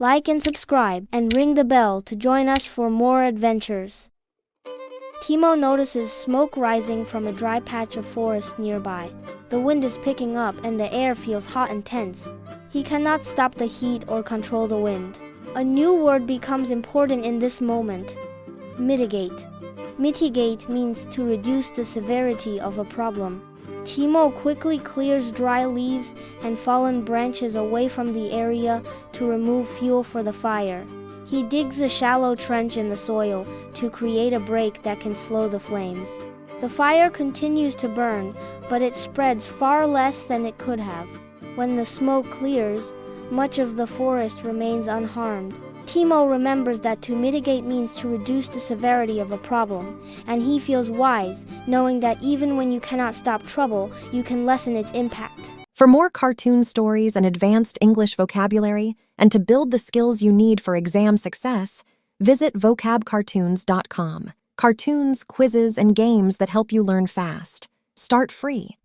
Like and subscribe, and ring the bell to join us for more adventures. Timo notices smoke rising from a dry patch of forest nearby. The wind is picking up and the air feels hot and tense. He cannot stop the heat or control the wind. A new word becomes important in this moment: mitigate. Mitigate means to reduce the severity of a problem. Timo quickly clears dry leaves and fallen branches away from the area to remove fuel for the fire. He digs a shallow trench in the soil to create a break that can slow the flames. The fire continues to burn, but it spreads far less than it could have. When the smoke clears, much of the forest remains unharmed. Timo remembers that to mitigate means to reduce the severity of a problem, and he feels wise, knowing that even when you cannot stop trouble, you can lessen its impact. For more cartoon stories and advanced English vocabulary, and to build the skills you need for exam success, visit vocabcartoons.com. Cartoons, quizzes, and games that help you learn fast. Start free.